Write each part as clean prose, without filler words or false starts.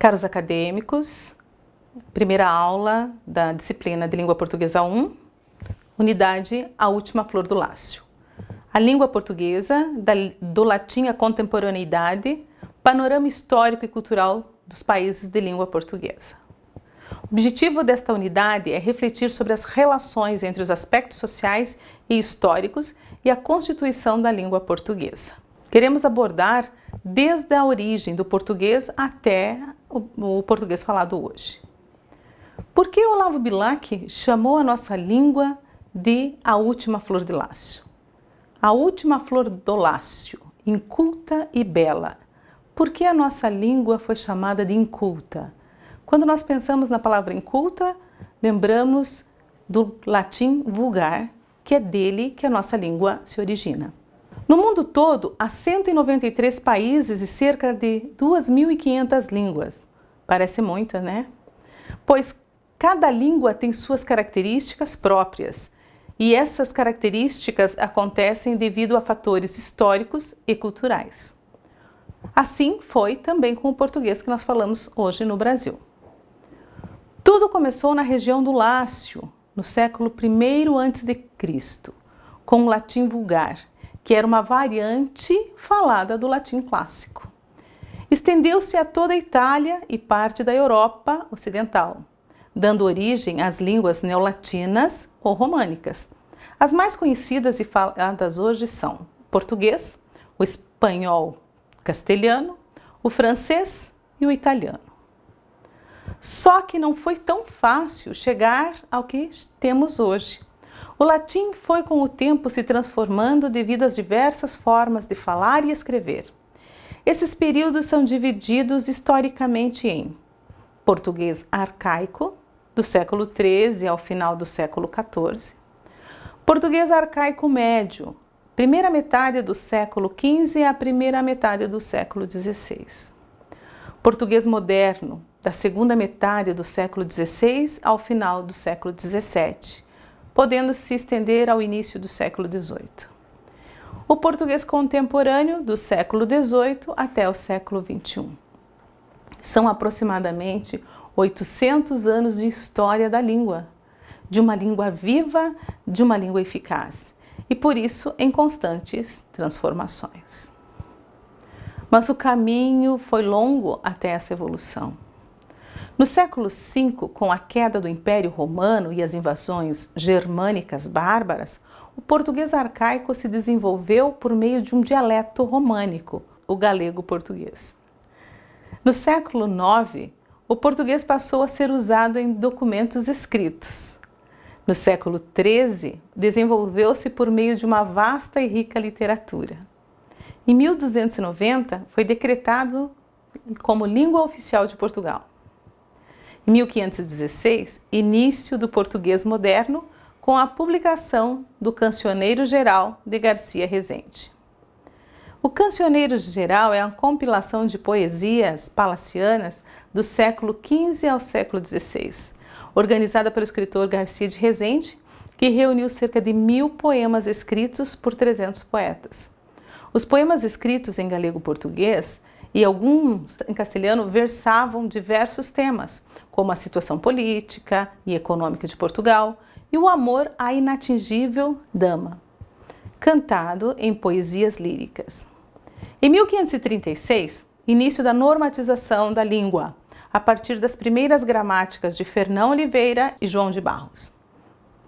Caros acadêmicos, primeira aula da disciplina de Língua Portuguesa 1, unidade A Última Flor do Lácio. A língua portuguesa, do latim à contemporaneidade, panorama histórico e cultural dos países de língua portuguesa. O objetivo desta unidade é refletir sobre as relações entre os aspectos sociais e históricos e a constituição da língua portuguesa. Queremos abordar desde a origem do português até o português falado hoje. Por que Olavo Bilac chamou a nossa língua de a última flor de Lácio? A última flor do Lácio, inculta e bela. Por que a nossa língua foi chamada de inculta? Quando nós pensamos na palavra inculta, lembramos do latim vulgar, que é dele que a nossa língua se origina. No mundo todo, há 193 países e cerca de 2.500 línguas. Parece muita, né? Pois cada língua tem suas características próprias, e essas características acontecem devido a fatores históricos e culturais. Assim foi também com o português que nós falamos hoje no Brasil. Tudo começou na região do Lácio, no século I a.C., com o latim vulgar, que era uma variante falada do latim clássico. Estendeu-se a toda a Itália e parte da Europa ocidental, dando origem às línguas neolatinas ou românicas. As mais conhecidas e faladas hoje são o português, o espanhol, castelhano, o francês e o italiano. Só que não foi tão fácil chegar ao que temos hoje. O latim foi com o tempo se transformando devido às diversas formas de falar e escrever. Esses períodos são divididos historicamente em português arcaico, do século XIII ao final do século XIV, português arcaico médio, primeira metade do século XV à primeira metade do século XVI, português moderno, da segunda metade do século XVI ao final do século XVII, podendo se estender ao início do século XVIII. O português contemporâneo, do século XVIII até o século XXI. São aproximadamente 800 anos de história da língua, de uma língua viva, de uma língua eficaz, e por isso em constantes transformações. Mas o caminho foi longo até essa evolução. No século V, com a queda do Império Romano e as invasões germânicas bárbaras, o português arcaico se desenvolveu por meio de um dialeto românico, o galego-português. No século IX, o português passou a ser usado em documentos escritos. No século XIII, desenvolveu-se por meio de uma vasta e rica literatura. Em 1290, foi decretado como língua oficial de Portugal. Em 1516, início do português moderno, com a publicação do Cancioneiro Geral de Garcia Rezende. O Cancioneiro Geral é a compilação de poesias palacianas do século XV ao século XVI, organizada pelo escritor Garcia de Rezende, que reuniu cerca de 1000 poemas escritos por 300 poetas. Os poemas escritos em galego-português e alguns em castelhano versavam diversos temas, como a situação política e econômica de Portugal e o amor à inatingível dama, cantado em poesias líricas. Em 1536, início da normatização da língua, a partir das primeiras gramáticas de Fernão Oliveira e João de Barros.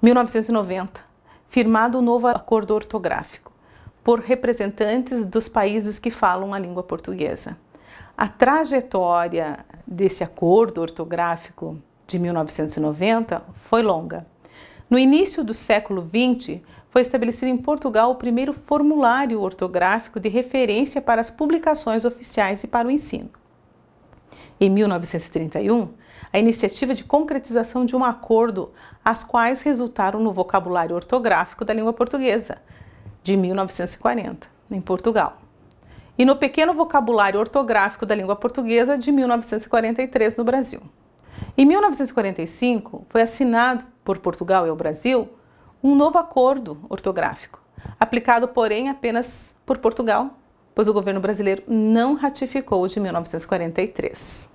1990, firmado o novo acordo ortográfico, por representantes dos países que falam a língua portuguesa. A trajetória desse acordo ortográfico de 1990 foi longa. No início do século XX, foi estabelecido em Portugal o primeiro formulário ortográfico de referência para as publicações oficiais e para o ensino. Em 1931, a iniciativa de concretização de um acordo, as quais resultaram no vocabulário ortográfico da língua portuguesa, de 1940, em Portugal, e no pequeno vocabulário ortográfico da língua portuguesa de 1943 no Brasil. Em 1945, foi assinado por Portugal e o Brasil um novo acordo ortográfico, aplicado, porém, apenas por Portugal, pois o governo brasileiro não ratificou o de 1943.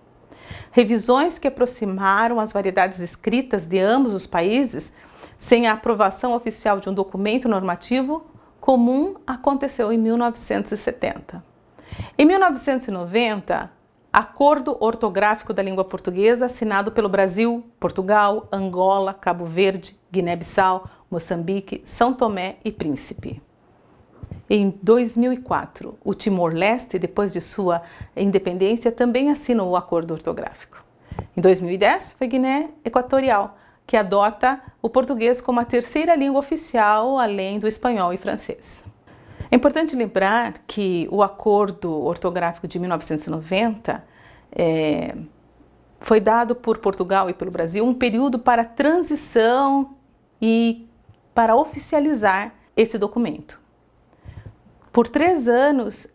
Revisões que aproximaram as variedades escritas de ambos os países sem a aprovação oficial de um documento normativo comum aconteceu em 1970. Em 1990, Acordo Ortográfico da Língua Portuguesa assinado pelo Brasil, Portugal, Angola, Cabo Verde, Guiné-Bissau, Moçambique, São Tomé e Príncipe. Em 2004, o Timor-Leste, depois de sua independência, também assinou o acordo ortográfico. Em 2010, foi Guiné Equatorial, que adota o português como a terceira língua oficial, além do espanhol e francês. É importante lembrar que o acordo ortográfico de 1990 foi dado por Portugal e pelo Brasil um período para transição e para oficializar esse documento. Por 3 anos,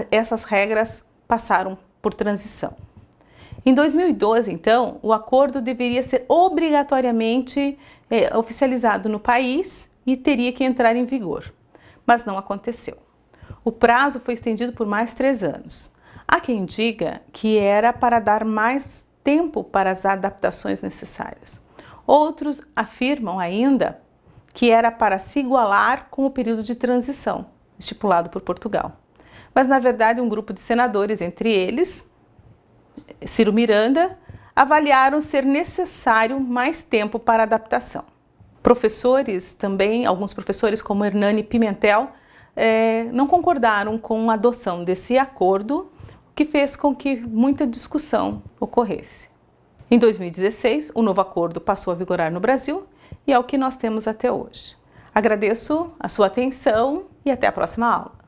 essas regras passaram por transição. Em 2012, então, o acordo deveria ser obrigatoriamente oficializado no país e teria que entrar em vigor, mas não aconteceu. O prazo foi estendido por mais 3 anos. Há quem diga que era para dar mais tempo para as adaptações necessárias. Outros afirmam ainda que era para se igualar com o período de transição estipulado por Portugal. Mas, na verdade, um grupo de senadores, entre eles, Ciro Miranda, avaliaram ser necessário mais tempo para adaptação. Professores também, alguns professores como Hernani Pimentel, não concordaram com a adoção desse acordo, o que fez com que muita discussão ocorresse. Em 2016, o novo acordo passou a vigorar no Brasil e é o que nós temos até hoje. Agradeço a sua atenção e até a próxima aula.